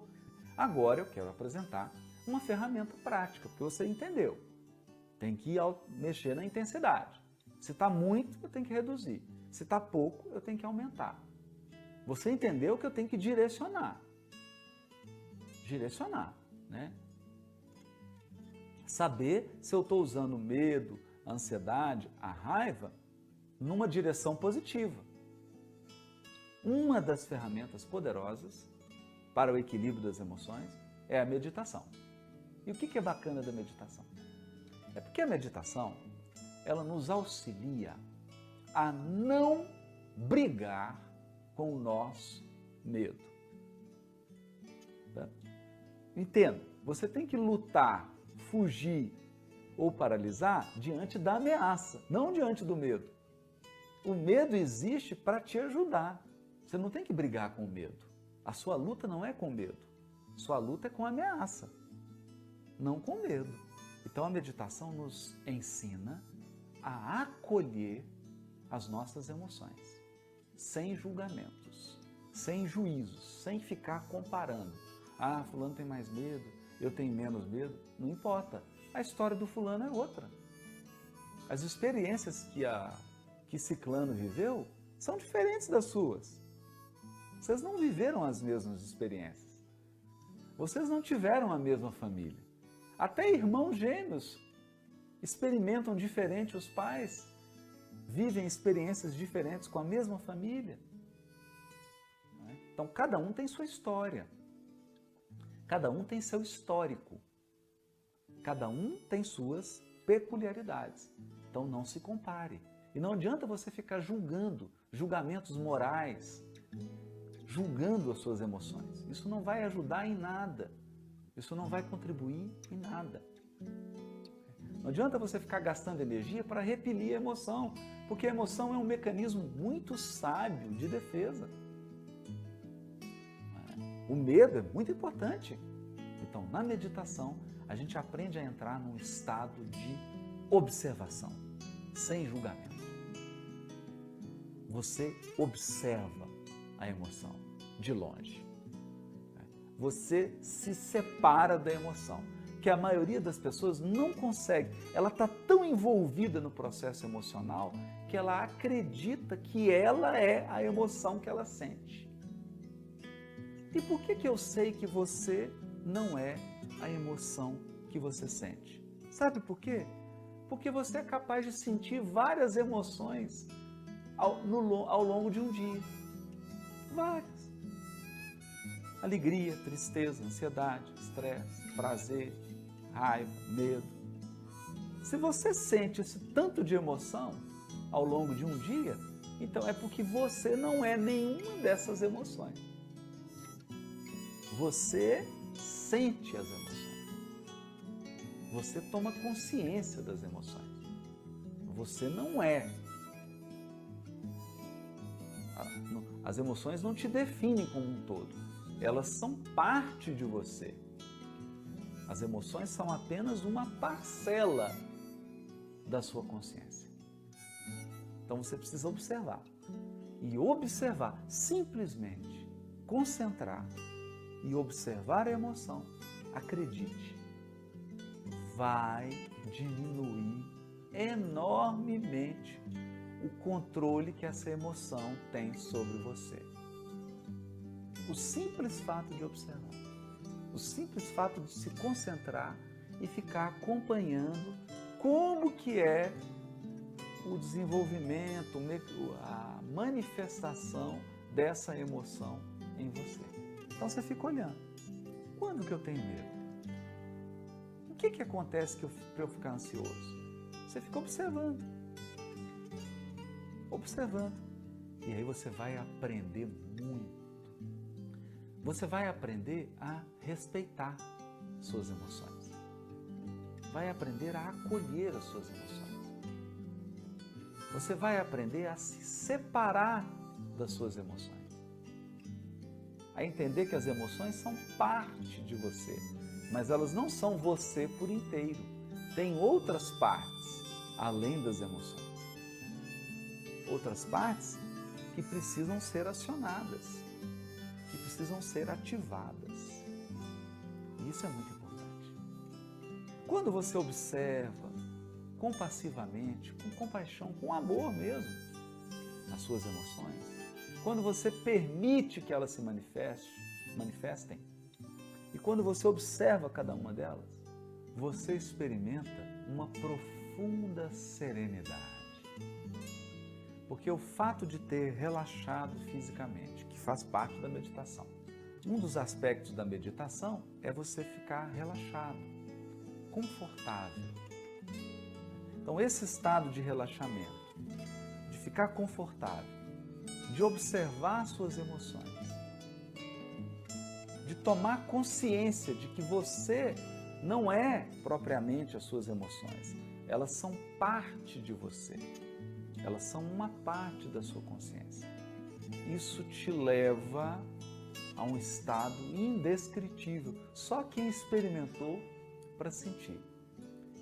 Agora eu quero apresentar uma ferramenta prática, porque você entendeu. Tem que mexer na intensidade. Se está muito, eu tenho que reduzir. Se está pouco, eu tenho que aumentar. Você entendeu que eu tenho que direcionar. Direcionar, né? Saber se eu estou usando o medo, a ansiedade, a raiva, numa direção positiva. Uma das ferramentas poderosas para o equilíbrio das emoções é a meditação. E o que é bacana da meditação? É porque a meditação, ela nos auxilia a não brigar com o nosso medo. Tá? Entenda, você tem que lutar, fugir, ou paralisar diante da ameaça, não diante do medo. O medo existe para te ajudar. Você não tem que brigar com o medo. A sua luta não é com medo. Sua luta é com a ameaça, não com medo. Então a meditação nos ensina a acolher as nossas emoções, sem julgamentos, sem juízos, sem ficar comparando. Ah, fulano tem mais medo, eu tenho menos medo. Não importa. A história do fulano é outra. As experiências que ciclano viveu são diferentes das suas. Vocês não viveram as mesmas experiências. Vocês não tiveram a mesma família. Até irmãos gêmeos experimentam diferente os pais, vivem experiências diferentes com a mesma família. Então, cada um tem sua história. Cada um tem seu histórico. Cada um tem suas peculiaridades. Então, não se compare. E não adianta você ficar julgando, julgamentos morais, julgando as suas emoções. Isso não vai ajudar em nada. Isso não vai contribuir em nada. Não adianta você ficar gastando energia para repelir a emoção, porque a emoção é um mecanismo muito sábio de defesa. O medo é muito importante. Então, na meditação, a gente aprende a entrar num estado de observação, sem julgamento. Você observa a emoção de longe. Você se separa da emoção, que a maioria das pessoas não consegue. Ela está tão envolvida no processo emocional que ela acredita que ela é a emoção que ela sente. E por que eu sei que você não é a emoção que você sente? Sabe por quê? Porque você é capaz de sentir várias emoções ao longo de um dia. Várias. Alegria, tristeza, ansiedade, estresse, prazer, raiva, medo. Se você sente esse tanto de emoção ao longo de um dia, então é porque você não é nenhuma dessas emoções. Você sente as emoções. Você toma consciência das emoções. Você não é. As emoções não te definem como um todo. Elas são parte de você. As emoções são apenas uma parcela da sua consciência. Então você precisa observar. E observar, simplesmente concentrar e observar a emoção, acredite, vai diminuir enormemente o controle que essa emoção tem sobre você. O simples fato de observar, o simples fato de se concentrar e ficar acompanhando como que é o desenvolvimento, a manifestação dessa emoção em você. Então você fica olhando. Quando que eu tenho medo? O que acontece para eu ficar ansioso? Você fica observando. Observando. E aí você vai aprender muito. Você vai aprender a respeitar suas emoções. Vai aprender a acolher as suas emoções. Você vai aprender a se separar das suas emoções. A entender que as emoções são parte de você, mas elas não são você por inteiro. Tem outras partes além das emoções. Outras partes que precisam ser acionadas, que precisam ser ativadas. Isso é muito importante. Quando você observa compassivamente, com compaixão, com amor mesmo, as suas emoções, quando você permite que elas se manifestem, e quando você observa cada uma delas, você experimenta uma profunda serenidade. Porque o fato de ter relaxado fisicamente, que faz parte da meditação, um dos aspectos da meditação é você ficar relaxado, confortável. Então, esse estado de relaxamento, de ficar confortável, de observar suas emoções, de tomar consciência de que você não é propriamente as suas emoções. Elas são parte de você. Elas são uma parte da sua consciência. Isso te leva a um estado indescritível. Só quem experimentou para sentir.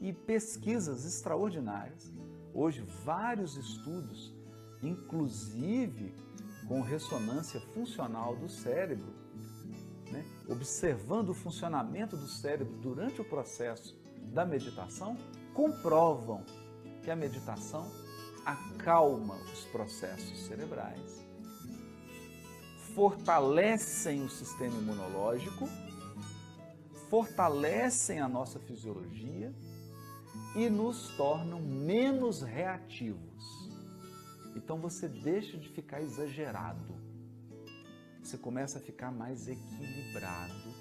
E pesquisas extraordinárias, hoje vários estudos, inclusive com ressonância funcional do cérebro, né, observando o funcionamento do cérebro durante o processo da meditação, comprovam que a meditação acalma os processos cerebrais, fortalecem o sistema imunológico, fortalecem a nossa fisiologia e nos tornam menos reativos. Então você deixa de ficar exagerado, você começa a ficar mais equilibrado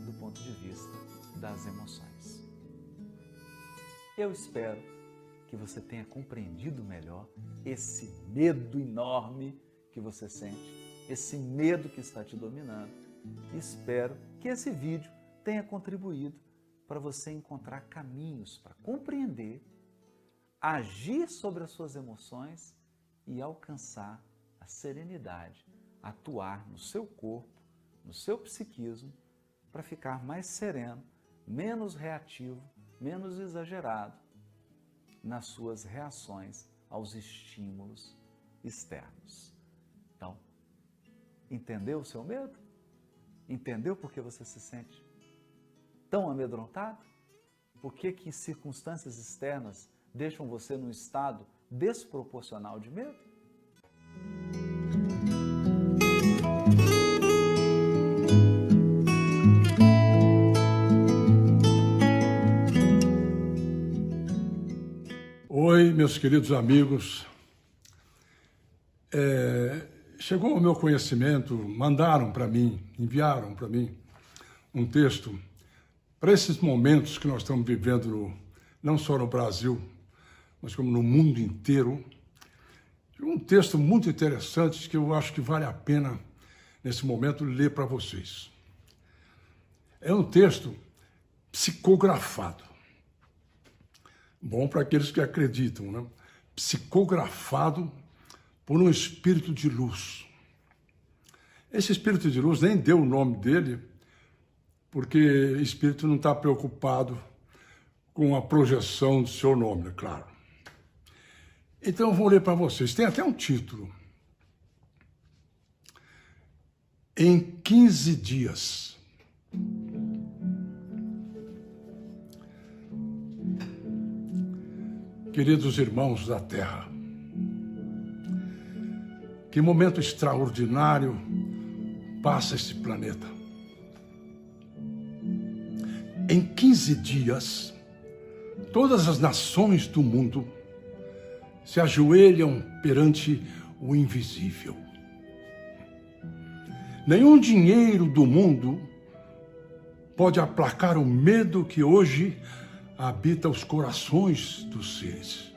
do ponto de vista das emoções. Eu espero que você tenha compreendido melhor esse medo enorme que você sente, esse medo que está te dominando. E espero que esse vídeo tenha contribuído para você encontrar caminhos para compreender, agir sobre as suas emoções e alcançar a serenidade, atuar no seu corpo, no seu psiquismo, para ficar mais sereno, menos reativo, menos exagerado nas suas reações aos estímulos externos. Então, entendeu o seu medo? Entendeu por que você se sente tão amedrontado? Por que circunstâncias externas deixam você num estado desproporcional de medo? Oi, meus queridos amigos. Chegou ao meu conhecimento, mandaram para mim, enviaram para mim um texto para esses momentos que nós estamos vivendo, não só no Brasil, mas como no mundo inteiro. Um texto muito interessante que eu acho que vale a pena, nesse momento, ler para vocês. É um texto psicografado. Bom para aqueles que acreditam, né? Psicografado por um espírito de luz. Esse espírito de luz nem deu o nome dele, porque o espírito não está preocupado com a projeção do seu nome, é claro. Então eu vou ler para vocês. Tem até um título. Em 15 dias. Queridos irmãos da Terra, que momento extraordinário passa esse planeta. Em 15 dias, todas as nações do mundo se ajoelham perante o invisível. Nenhum dinheiro do mundo pode aplacar o medo que hoje habita os corações dos seres.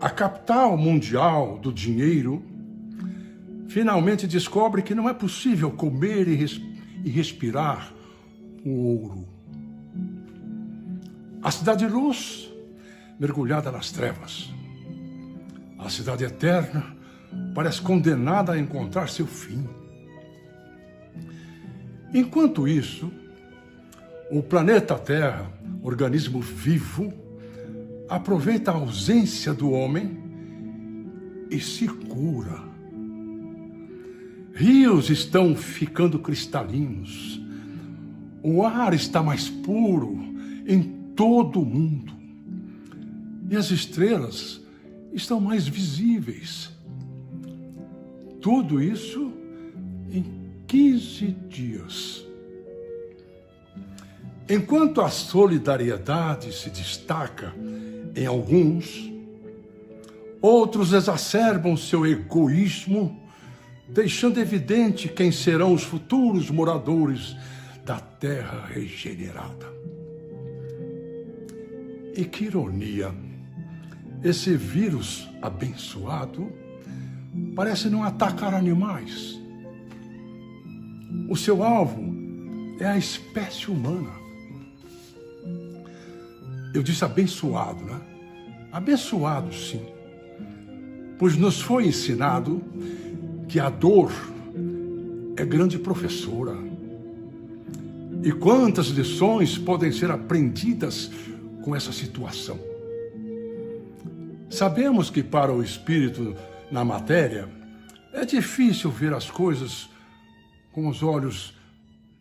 A capital mundial do dinheiro finalmente descobre que não é possível comer e respirar o ouro. A cidade de luz, mergulhada nas trevas. A cidade eterna parece condenada a encontrar seu fim. Enquanto isso, o planeta Terra, organismo vivo, aproveita a ausência do homem e se cura. Rios estão ficando cristalinos. O ar está mais puro em todo o mundo. E as estrelas estão mais visíveis. Tudo isso em 15 dias. Enquanto a solidariedade se destaca em alguns, outros exacerbam seu egoísmo, deixando evidente quem serão os futuros moradores da Terra regenerada. E que ironia! Esse vírus abençoado parece não atacar animais. O seu alvo é a espécie humana. Eu disse abençoado, né? Abençoado, sim. Pois nos foi ensinado que a dor é grande professora. E quantas lições podem ser aprendidas com essa situação? Sabemos que para o espírito na matéria é difícil ver as coisas com os olhos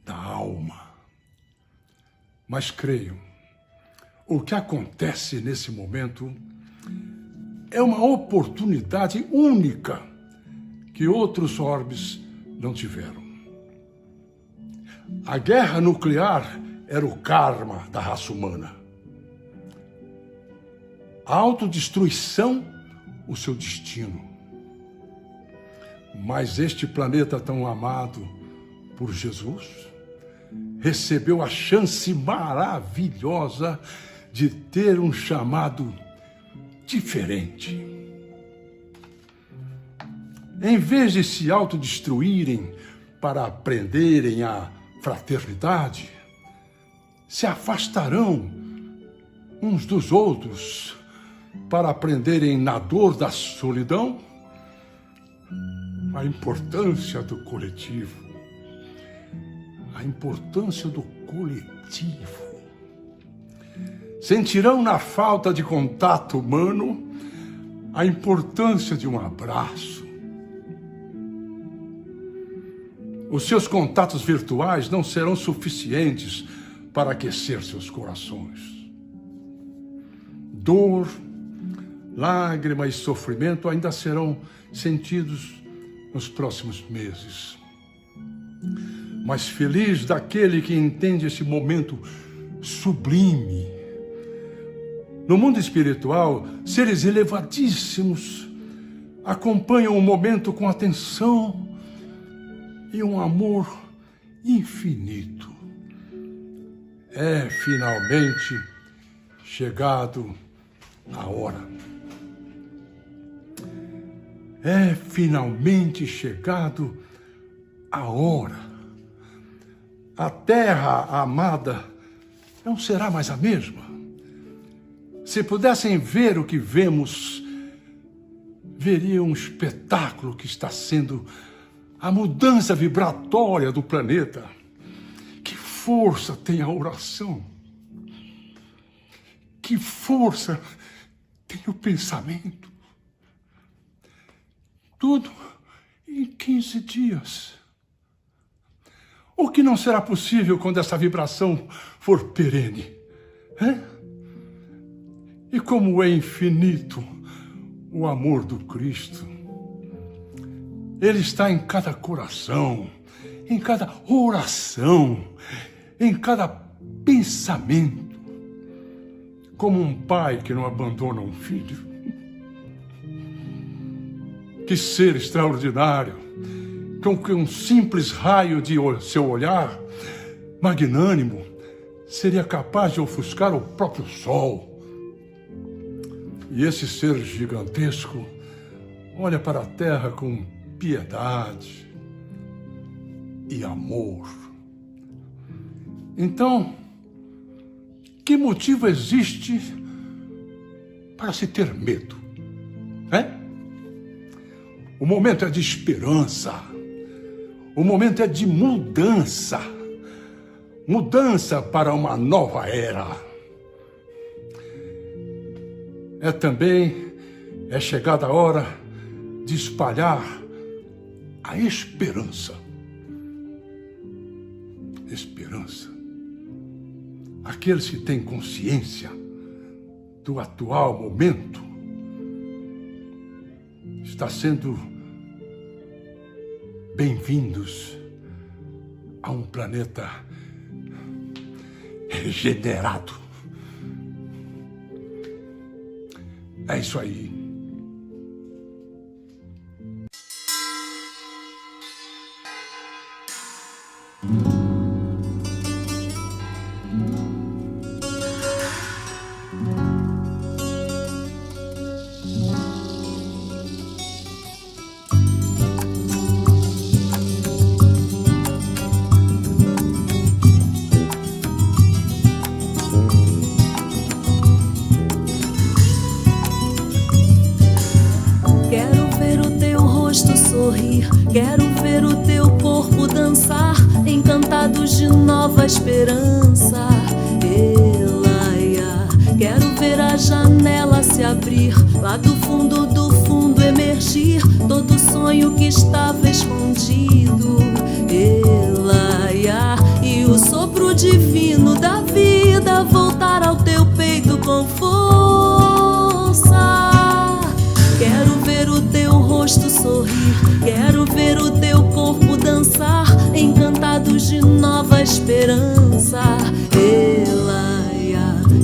da alma. Mas creio, o que acontece nesse momento é uma oportunidade única que outros orbes não tiveram. A guerra nuclear era o karma da raça humana. A autodestruição, o seu destino. Mas este planeta tão amado por Jesus recebeu a chance maravilhosa de ter um chamado diferente. Em vez de se autodestruírem para aprenderem a fraternidade, se afastarão uns dos outros para aprenderem na dor da solidão a importância do coletivo. A importância do coletivo. Sentirão na falta de contato humano a importância de um abraço. Os seus contatos virtuais não serão suficientes para aquecer seus corações. Dor, lágrima e sofrimento ainda serão sentidos nos próximos meses. Mas feliz daquele que entende esse momento sublime. No mundo espiritual, seres elevadíssimos acompanham o momento com atenção e um amor infinito. É finalmente chegado a hora. É finalmente chegado a hora. A terra amada não será mais a mesma. Se pudessem ver o que vemos, veriam um espetáculo que está sendo a mudança vibratória do planeta. Que força tem a oração? Que força tem o pensamento? Tudo em 15 dias. O que não será possível quando essa vibração for perene? E como é infinito o amor do Cristo. Ele está em cada coração, em cada oração, em cada pensamento. Como um pai que não abandona um filho. Que ser extraordinário, com que um simples raio de seu olhar magnânimo seria capaz de ofuscar o próprio sol. E esse ser gigantesco olha para a terra com piedade e amor. Então, que motivo existe para se ter medo? O momento é de esperança. O momento é de mudança. Mudança para uma nova era. É chegada a hora de espalhar a esperança. Esperança. Aqueles que têm consciência do atual momento está sendo bem-vindos a um planeta regenerado. É isso aí. esperança. Quero ver a janela se abrir, lá do fundo emergir todo sonho que estava escondido. E o sopro divino da vida voltar ao teu peito com força. Quero ver o teu rosto sorrir, quero ver o teu corpo dançar, encantados de nova esperança.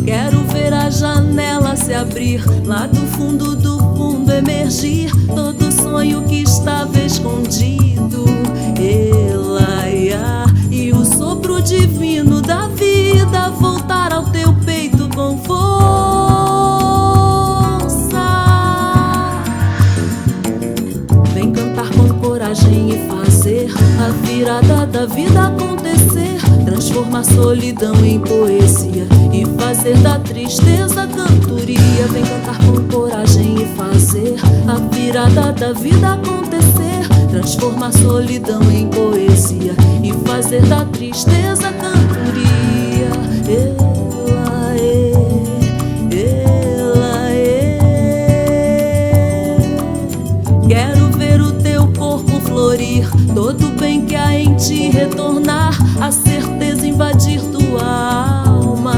Quero ver a janela se abrir, lá do fundo emergir todo sonho que estava escondido. E o sopro divino da vida voltar ao teu peito com força. Vem cantar com coragem e fazer a virada da vida acontecer. Transforma a solidão em poesia e fazer da tristeza cantoria. Vem cantar com coragem e fazer a virada da vida acontecer. Transforma a solidão em poesia e fazer da tristeza cantoria. Quero ver o teu corpo florir, todo bem que há em ti retornar, a certeza invadir tua alma.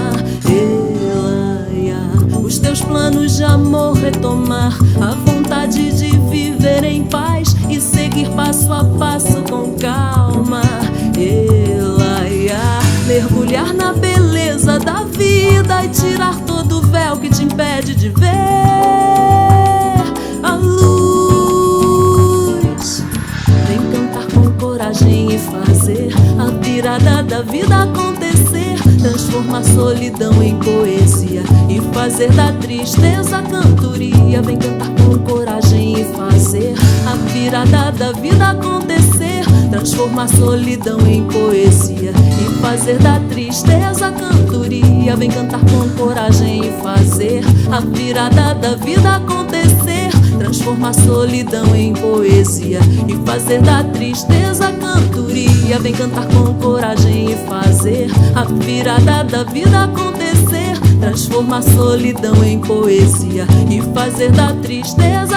Os teus planos de amor retomar, a vontade de viver em paz e seguir passo a passo com calma. Mergulhar na beleza da vida e tirar todo o véu que te impede de ver a luz. Vem cantar com coragem e fazer a virada da vida acontecer. Transforma a solidão em poesia e fazer da tristeza cantoria. Vem cantar com coragem e fazer a virada da vida acontecer. Transforma a solidão em poesia e fazer da tristeza cantoria. Vem cantar com coragem e fazer a virada da vida acontecer. Transforma a solidão em poesia e fazer da tristeza cantoria. Vem cantar com coragem e fazer a virada da vida acontecer. Transforma a solidão em poesia e fazer da tristeza